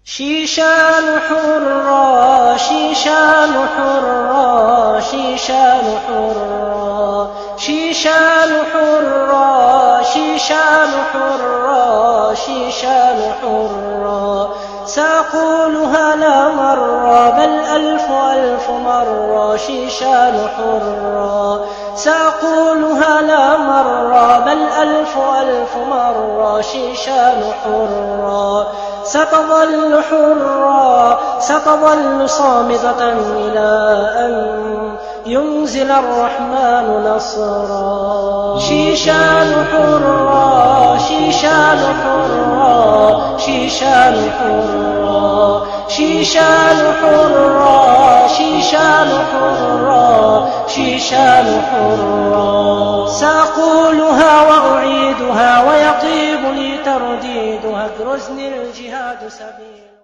شيشان حرة شيشان حرة شيشان حرة شيشان حرة شيشان حرة شيشان حرة سأقولها لا مرة بل ألف ألف مرة شيشان حرة سأقولها لا مرة بل ألف ألف مرة شيشان حرة ستظل حرة ستظل صامتة إلى أن ينزل الرحمن نصرا شيشان حرة شيشان حرة شيشان حرة شيشان حرة شيشان حرة شيشان حرة سأقولها وأعيدها ويطيب لي ترديدها اجرزني الجهاد سبيل